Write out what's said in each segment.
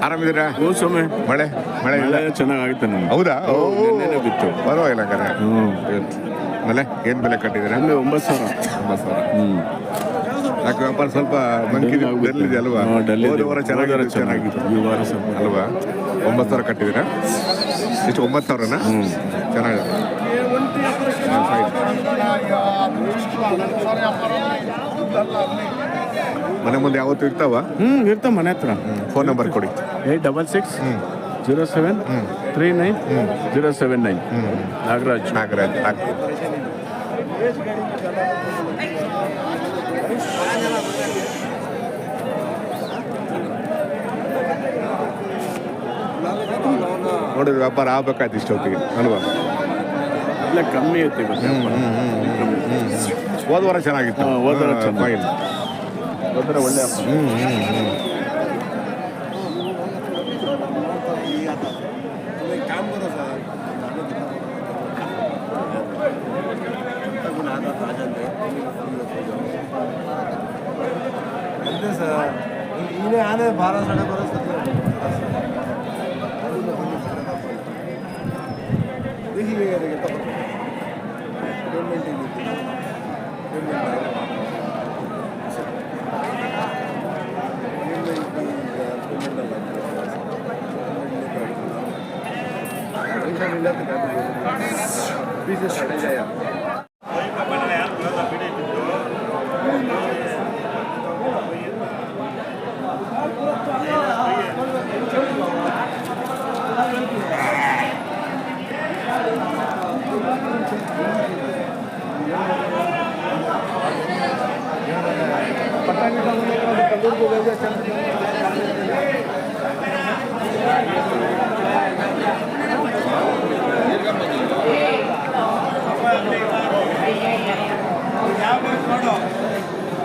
ಆರಾಮಿದ್ದೀರಾ? ಮಳೆ ಮಳೆ ಇಲ್ಲ, ಚೆನ್ನಾಗಿತ್ತು. ಹೌದಾ? ಬಿತ್ತು, ಪರವಾಗಿಲ್ಲ ಕರೆ. ಮಳೆ ಏನು ಬೆಲೆ ಕಟ್ಟಿದ್ದೀರಾ? 9,000. ಯಾಕೆ ವ್ಯಾಪಾರ ಸ್ವಲ್ಪ ಡೆಲ್ಲಿದೆ ಅಲ್ವಾ? ಹೋದ ವಾರ ಚೆನ್ನಾಗಿತ್ತು ಈ ವಾರ ಸ್ವಲ್ಪ ಅಲ್ವಾ? 9,000 ಕಟ್ಟಿದ್ದೀರಾ? ಎಷ್ಟು? 9,000ನಾ? ಚೆನ್ನಾಗಿದೆ. ಮನೆ ಮುಂದೆ ಯಾವತ್ತು ಇರ್ತಾವ? ಇರ್ತಾವ ಮನೆ ಹತ್ರ. ಫೋನ್ ನಂಬರ್ ಕೊಡಿ. 86673909. ನಾಗರಾಜ್. ನೋಡಿದ್ರೆ ವ್ಯಾಪಾರ ಆಗ್ಬೇಕಾಯ್ತು ಇಷ್ಟೊತ್ತಿಗೆ ಅಲ್ವಾ? ಇಲ್ಲ, ಕಮ್ಮಿ ಐತಿ. ಹೋದ ವಾರ ಚೆನ್ನಾಗಿತ್ತು. ಹೋದ ವಾರ ಫೈನ್. ಒಳ್ಳೆ आने 12 साढ़े 12 देखिए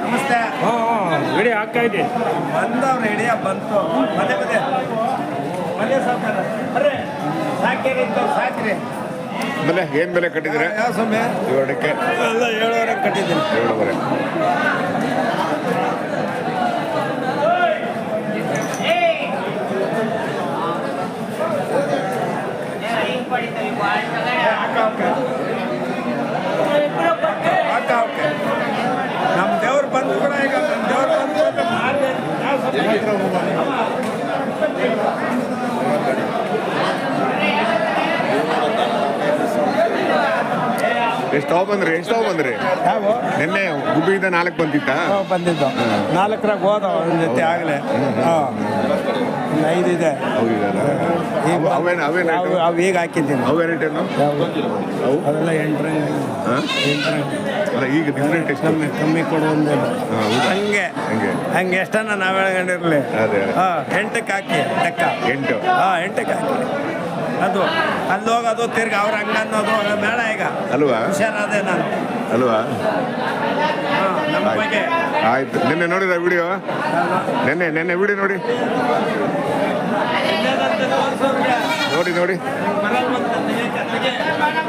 ನಮಸ್ತೆ. ರೆಡಿ ಆಗ್ತಾ ಇದೆ. ಬಂದವ್ರು ಹಿಡಿಯ ಬಂತು. ಮನೆ ಮನೆ ಮನೆ ಸಾಕ್ರೆ ಸಾಕ್ರಿ. ಬೆಲೆ ಏನು ಬೆಲೆ ಕಟ್ಟಿದ್ದೀರಾ? ಯಾವ ಸಮಯ? ಇವರಕ್ಕೆ ಎಲ್ಲ 7,500 ಕಟ್ಟಿದ್ದೀನಿ. 7,500. ನಮ್ಮ ದೇವ್ರು ಬಂದು ಕೂಡ ಈಗ ನಮ್ಮ ದೇವ್ರು ಬಂದು ಎಷ್ಟು ತಗೊಬಂದ್ರಿ? ಯಾವ ನಿನ್ನೆ ಗುಬ್ಬಿಯಿಂದ 4 ಬಂದಿತ್ತಾ? ಬಂದಿದ್ದು 4ರಾಗ ಹೋದ ಒಂದು ಜೊತೆ ಆಗಲೇ. ಹಾಂ, 5 ಇದೆ. ಅವು ಈಗ ಹಾಕಿದ್ದೀನಿ. ಅವು ವೆರೈಟಿನು ಅವೆಲ್ಲ 8 ಅಲ್ಲ, ಈಗ ಡಿಫ್ರೆಂಟ್ ಎಷ್ಟು ಕಮ್ಮಿ ಕೊಡುವಂದಿಲ್ಲ. ಹಂಗೆ ಎಷ್ಟನ್ನ ನಾವು ಹೇಳ್ಕೊಂಡಿರಲಿ. ಅದೇ 8ಕ್ಕೆ ಹಾಕಿ ಲೆಕ್ಕ. 8. 8ಕ್ಕೆ ಹಾಕಿ. ಅದು ಅಲ್ಲಿ ಹೋಗೋದು ತಿರ್ಗಿ ಅವ್ರ ಹಂಗ ಅನ್ನೋದು ಬೇಡ ಈಗ ಅಲ್ವಾ? ಹುಷಾರಾದೆ ನಾನು ಅಲ್ವಾ? ನಮ್ಮ ಬಗ್ಗೆ ಆಯ್ತು. ನಿನ್ನೆ ನೋಡಿದ ವಿಡಿಯೋ? ನೆನ್ನೆ ವಿಡಿಯೋ ನೋಡಿ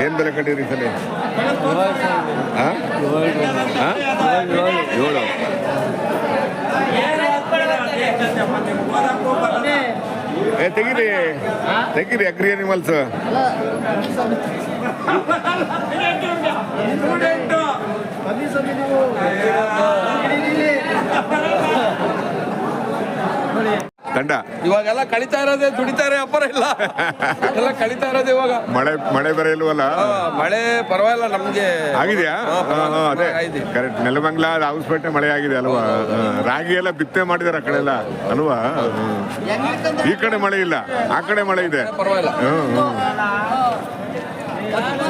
ಏನು ಬೆಲೆ ಕಟ್ಟಿದ್ರಿ ಸಲ? 7. ತೆಗೀರಿ ಅಗ್ರಿ ಅನಿಮಲ್ಸ್. ತಂಡ ಇವಾಗೆಲ್ಲ ಕಳಿತಾ ಇರೋದೇ, ದುಡಿತಾರೆ, ವ್ಯಾಪಾರ ಇಲ್ಲ. ಎಲ್ಲ ಕಳಿತಾ ಇರೋದು ಇವಾಗ. ಮಳೆ ಬೇರೆ ಇಲ್ವಲ್ಲ? ಮಳೆ ಪರವಾಗಿಲ್ಲ ನಮ್ಗೆ. ಆಗಿದೆಯಾ? ಅದೇ ಕರೆಕ್ಟ್. ನೆಲಮಂಗಲ, ರಾವಸ್ಪೇಟೆ ಮಳೆ ಆಗಿದೆ ಅಲ್ವಾ? ರಾಗಿ ಎಲ್ಲ ಬಿತ್ತನೆ ಮಾಡಿದಾರೆ ಆ ಕಡೆ ಎಲ್ಲ ಅಲ್ವಾ? ಈ ಕಡೆ ಮಳೆ ಇಲ್ಲ, ಆ ಕಡೆ ಮಳೆ ಇದೆ. ಪರವಾಗಿಲ್ಲ.